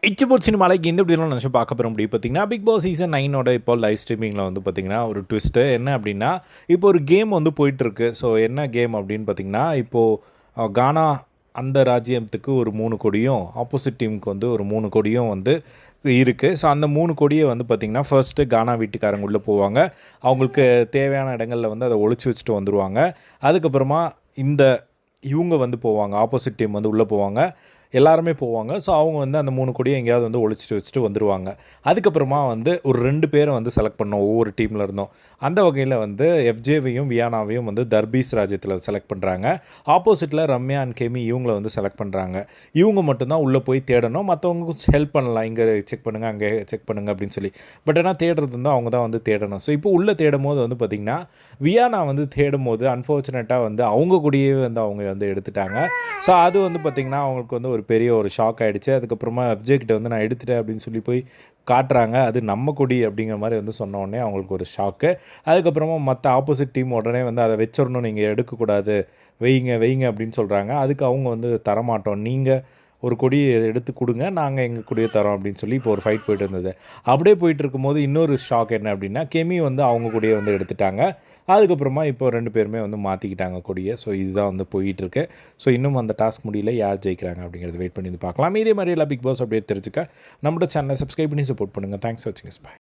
இச்சபோட் சினிமாலைக்கு இந்த இப்படிலாம் நினச்சி பார்க்க போகிற முடியும் பார்த்தீங்கன்னா பிக் பாஸ் சீசன் 9 இப்போ லைவ் ஸ்ட்ரீமிங்கில் வந்து பார்த்திங்கன்னா ஒரு ட்விஸ்ட்டு என்ன அப்படின்னா இப்போ ஒரு கேம் வந்து போயிட்டுருக்கு. ஸோ என்ன கேம் அப்படின்னு பார்த்திங்கன்னா இப்போது கானா அந்த ராஜ்யத்துக்கு ஒரு 3 கொடியும் ஆப்போசிட் டீமுக்கு வந்து ஒரு 3 கொடியும் வந்து இருக்குது. ஸோ அந்த 3 கொடியை வந்து பார்த்திங்கன்னா ஃபர்ஸ்ட்டு கானா வீட்டுக்காரங்க உள்ளே போவாங்க. அவங்களுக்கு தேவையான இடங்களில் வந்து அதை ஒழிச்சு வச்சுட்டு வந்துடுவாங்க. அதுக்கப்புறமா இவங்க வந்து போவாங்க, ஆப்போசிட் டீம் வந்து உள்ளே போவாங்க, எல்லாருமே போவாங்க. ஸோ அவங்க வந்து அந்த 3 கொடியை எங்கேயாவது வந்து ஒழிச்சிட்டு வச்சுட்டு வந்துடுவாங்க. அதுக்கப்புறமா வந்து ஒரு 2 பேரை வந்து செலக்ட் பண்ணோம் ஒவ்வொரு டீமில் இருந்தோம். அந்த வகையில் வந்து எஃப்ஜேவையும் வியானாவையும் வந்து தர்பீஸ் ராஜ்யத்தில் செலக்ட் பண்ணுறாங்க. ஆப்போசிட்டில் ரம்யா அண்ட் கெமி இவங்கள வந்து செலக்ட் பண்ணுறாங்க. இவங்க மட்டும்தான் உள்ளே போய் தேடணும், மற்றவங்க ஹெல்ப் பண்ணலாம், இங்கே செக் பண்ணுங்கள் அங்கே செக் பண்ணுங்கள் அப்படின்னு சொல்லி. பட் ஆனால் தேடுறது வந்து அவங்க தான் வந்து தேடணும். ஸோ இப்போ உள்ளே தேடும் போது வந்து பார்த்திங்கன்னா வியானா வந்து தேடும் போது அன்ஃபார்ச்சுனேட்டாக வந்து அவங்க கூடயே வந்து அவங்க வந்து எடுத்துட்டாங்க. ஸோ அது வந்து பார்த்திங்கன்னா அவங்களுக்கு வந்து ஒரு பெரிய ஒரு ஷாக் ஆகிடுச்சு. அதுக்கப்புறமா எஃப்ஜே கிட்ட வந்து நான் எடுத்துட்டேன் அப்படின்னு சொல்லி போய் காட்டுறாங்க. அது நம்ம கொடி அப்படிங்கிற மாதிரி வந்து சொன்ன உடனே அவங்களுக்கு ஒரு ஷாக்கு. அதுக்கப்புறமா மற்ற ஆப்போசிட் டீம் உடனே வந்து அதை வச்சிடணும், நீங்கள் எடுக்கக்கூடாது, வைங்க அப்படின்னு சொல்கிறாங்க. அதுக்கு அவங்க வந்து தரமாட்டோம், நீங்கள் ஒரு கொடியை எடுத்து கொடுங்க, நாங்கள் எங்கள் கொடியை தரோம் அப்படின்னு சொல்லி இப்போ ஒரு ஃபைட் போயிட்டு இருந்தது. அப்படியே போயிட்டு இருக்கும்போது இன்னொரு ஷாக் என்ன அப்படின்னா கெமி வந்து அவங்க கொடியை வந்து எடுத்துட்டாங்க. அதுக்கப்புறமா இப்போ 2 பேருமே வந்து மாற்றிக்கிட்டாங்க கொடியை. ஸோ இதுதான் வந்து போயிட்டுருக்கு. ஸோ இன்னும் அந்த டாஸ்க் முடியல, யார் ஜெயிக்கிறாங்க அப்படிங்கிறது வெயிட் பண்ணி பார்க்கலாம். இதே மாதிரி எல்லாம் பிக் பாஸ் அப்படியே தெரிஞ்சுக்க நம்மளோட சேனலை சப்ஸ்கிரைப் பண்ணி சப்போர்ட் பண்ணுங்கள். தேங்க்ஸ் ஃபார் வாட்சிங். பை.